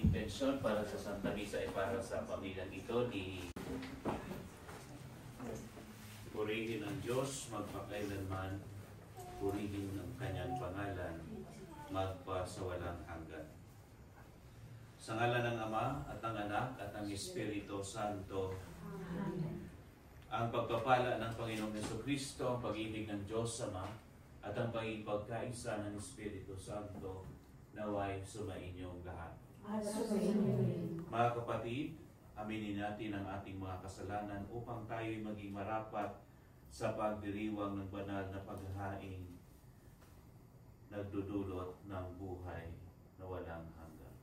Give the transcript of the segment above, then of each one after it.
intensyon para sa Santa Misa ay para sa pamilyang ito ni purihin ng Diyos magpakailanman, purihin ang kanyang pangalan magpasawalang hanggan. Sa ngalan ng Ama at ng Anak at ng Espiritu Santo. Amen. Ang pagpapala ng Panginoong Jesucristo, ang pag-ibig ng Diyos Ama at ang pagkaisa ng Espiritu Santo naway sumainyong lahat. Mga kapatid, aminin natin ang ating mga kasalanan upang tayo'y maging marapat sa pagdiriwang ng banal na paghahain nagdudulot ng buhay na walang hanggan.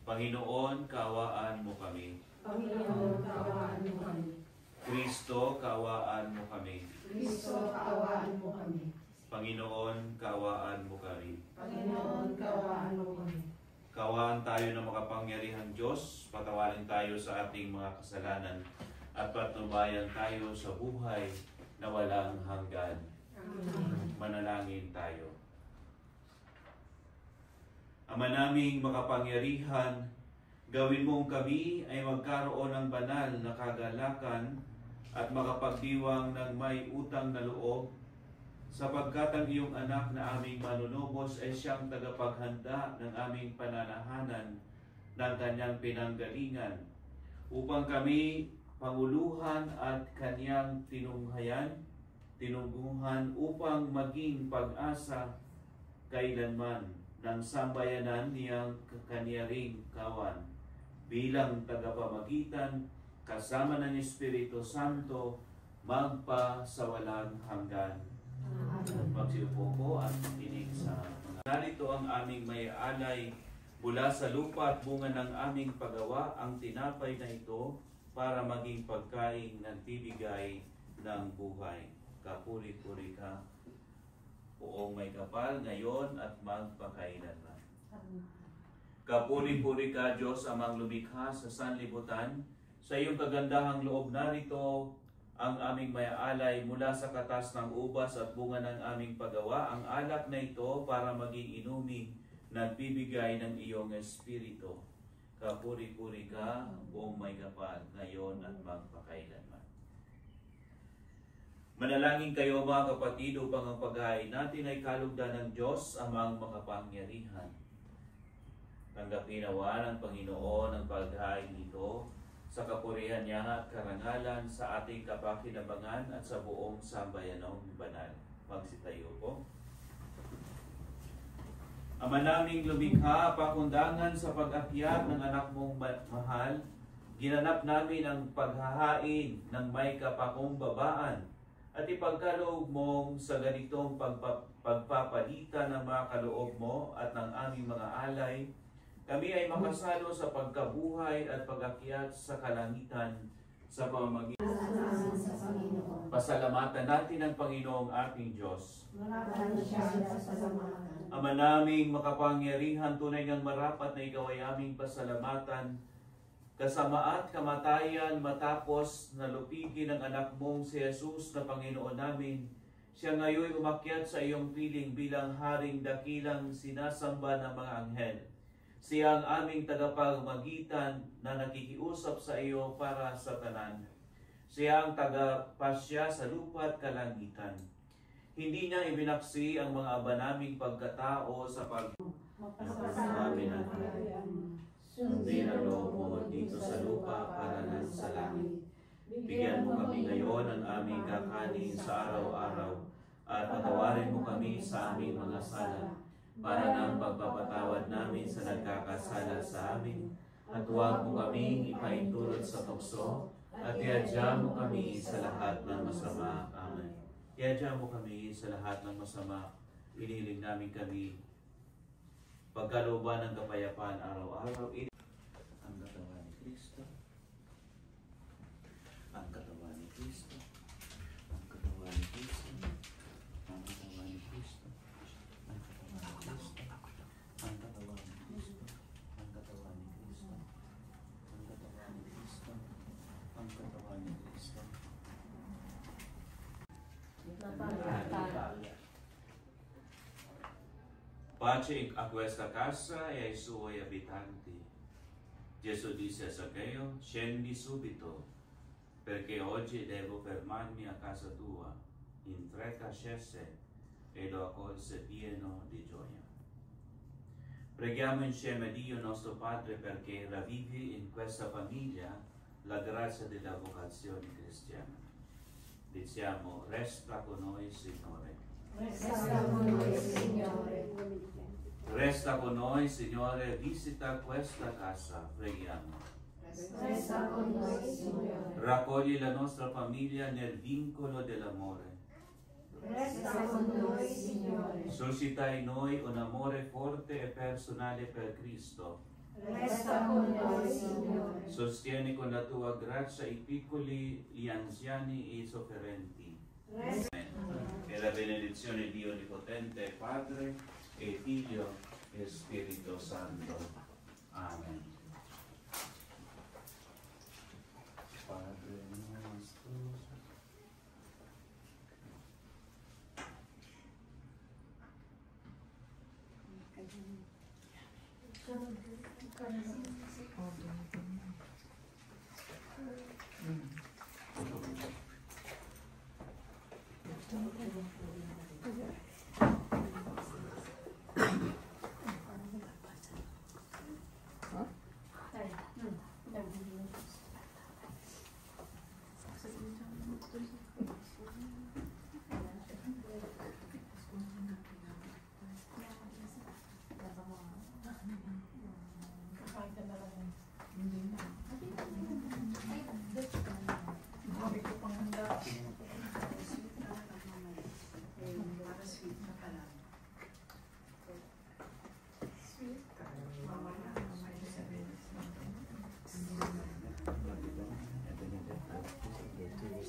Panginoon, kaawaan mo kami. Panginoon, kaawaan mo kami. Kristo, kaawaan mo kami. Kristo, kaawaan mo kami. Panginoon, kaawaan mo kami. Panginoon, kaawaan mo kami. Kaawaan tayo ng makapangyarihang Diyos, patawarin tayo sa ating mga kasalanan at patnubayan tayo sa buhay na walang hanggan. Amen. Manalangin tayo. Ama naming makapangyarihan, gawin mong kami ay magkaroon ng banal na kagalakan at makapagdiwang ng may utang na loob, sapagkat ang iyong anak na aming manunubos ay siyang tagapaghanda ng aming pananahanan ng kanyang pinanggalingan, upang kami panguluhan at kanyang tinungguhan upang maging pag-asa kailanman ng sambayanan niyang kanyaring kawan, bilang tagapamagitan kasama ng Espiritu Santo magpasawalang hanggan. Pagsiupo ko at tinig sa mga. Narito ang aming may alay mula sa lupa at bunga ng aming paggawa, ang tinapay na ito para maging pagkain ng bibigay ng buhay. Kapuri-puri ka, Poong may kapal, ngayon at magpakailanman. Kapuri-puri ka, Diyos amang lumikha sa sanlibutan. Sa iyong kagandahang loob narito ang aming may alay mula sa katas ng ubas at bunga ng aming paggawa, ang alak na ito para maging inumin, nagbibigay ng iyong Espiritu. Kapuri-puri ka, Poong may kapal, ngayon at magpakailanman. Manalangin kayo mga kapatid upang ang paghahain natin ay kalugdan ng Diyos amang makapangyarihan. Tanggapin nawa ng Panginoon ang paghahain ito sa kapurihan niya at karangalan sa ating kapakinabangan at sa buong sambayanong banal. Magsitayo po. Ama naming lumikha, pakundangan sa pag-akyat ng anak mong mahal, ginanap namin ang paghahain ng may kapakumbabaan at ipagkaloob mong sa ganitong pagpapalitan ng mga kaloob mo at ng aming mga alay, kami ay makasalo sa pagkabuhay at pag-akyat sa kalangitan sa pamamagitan. Pasalamatan natin ang Panginoong ating Diyos. Ama naming makapangyarihan, tunay ngang marapat na ikaw ay aming pasalamatan. Kasama at kamatayan matapos na lupigin ang anak mong si Jesus na Panginoon namin, siya ngayon umakyat sa iyong piling bilang haring dakilang sinasamba ng mga anghel. Siya ang aming tagapagmagitan na nakikiusap sa iyo para sa tanan. Siya ang tagapasya sa lupa at kalangitan. Hindi niya ibinaksi ang mga aba naming pagkatao sa pag-amin ng sundin ang loob mo dito sa lupa para nang sa langit. Bigyan mo kami ngayon ng aming kakanin sa araw-araw at patawarin mo kami sa aming mga sala para ng pagpapatawad namin sa nagkakasala sa amin, at huwag mo kaming ipaintulot sa tukso, at iadya mo kami sa lahat ng masama. Amen. Iadya mo kami sa lahat ng masama. Iniling namin kami pagkalooban ng kapayapaan araw-araw. Ang katawan ni Kristo. Ang katawan ni Kristo. Ang katawan ni Kristo. Ang katawan ni Kristo. Ang katawan ni Kristo. Ang katawan ni Kristo. Ang katawan ni Kristo. Ang katawan ni Kristo. Pace a questa casa e ai suoi abitanti. Gesù disse a Zaccheo, scendi subito, perché oggi devo fermarmi a casa tua. In fretta scese e lo accolse pieno di gioia. Preghiamo insieme Dio nostro Padre perché ravvivi in questa famiglia la grazia della vocazione cristiana. Diciamo, resta con noi, Signore. Resta con noi, Signore. Resta con noi, Signore, visita questa casa, preghiamo. Resta con noi, Signore. Raccogli la nostra famiglia nel vincolo dell'amore. Resta con noi, Signore. Suscita in noi un amore forte e personale per Cristo. Resta con noi, Signore. Sostieni con la tua grazia i piccoli, gli anziani e i sofferenti. Resta E la benedizione di Dio Onnipotente, Padre e Figlio e Spirito Santo. Amen. Padre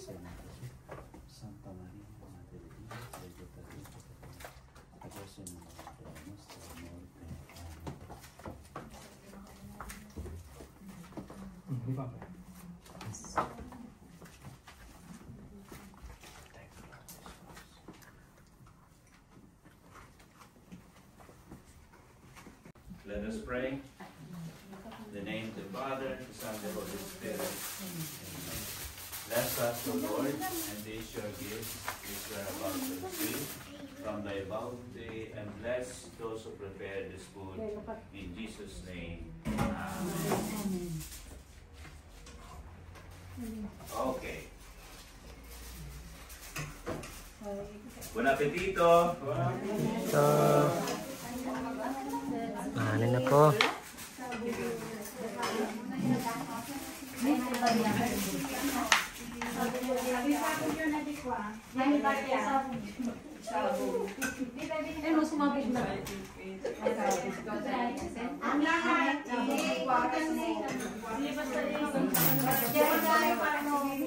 nostro. Santa Maria, Madre di Dio, prega per noi peccatori, adesso è nell'ora della nostra morte. Amen. Let us pray. In the name of the Father, the Son, and the Holy Spirit. Amen. Bless us, O Lord, and this your gift, which we are about to receive from thy bounty, and bless those who prepare this food. In Jesus' name. Amen. Okay. Buon appetito! So, ano na po?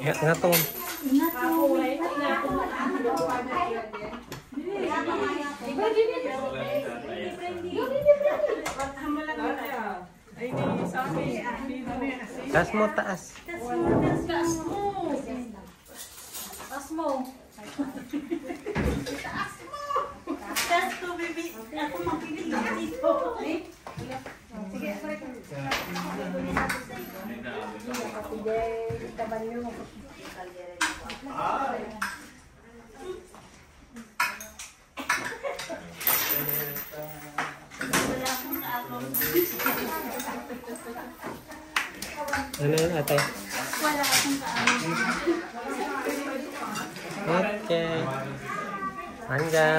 Ya, nga to. Taas mo, taas. Taas mo. Taas to, baby. Ako makinig dito. Sige, Ano yun, ate? wala akong kaano. Okay. Hangga.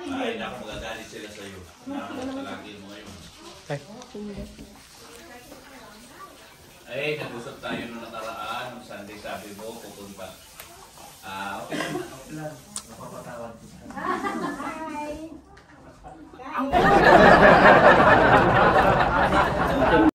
Ay, naku, magagalit sila sa iyo. Nakakalagin mo ngayon. Ay. Ay, nag-usap tayo nung nakaraan. Nung Sunday, sabi mo, pupunta. Okay lang. Okay lang. Napapatawad ko. Hi!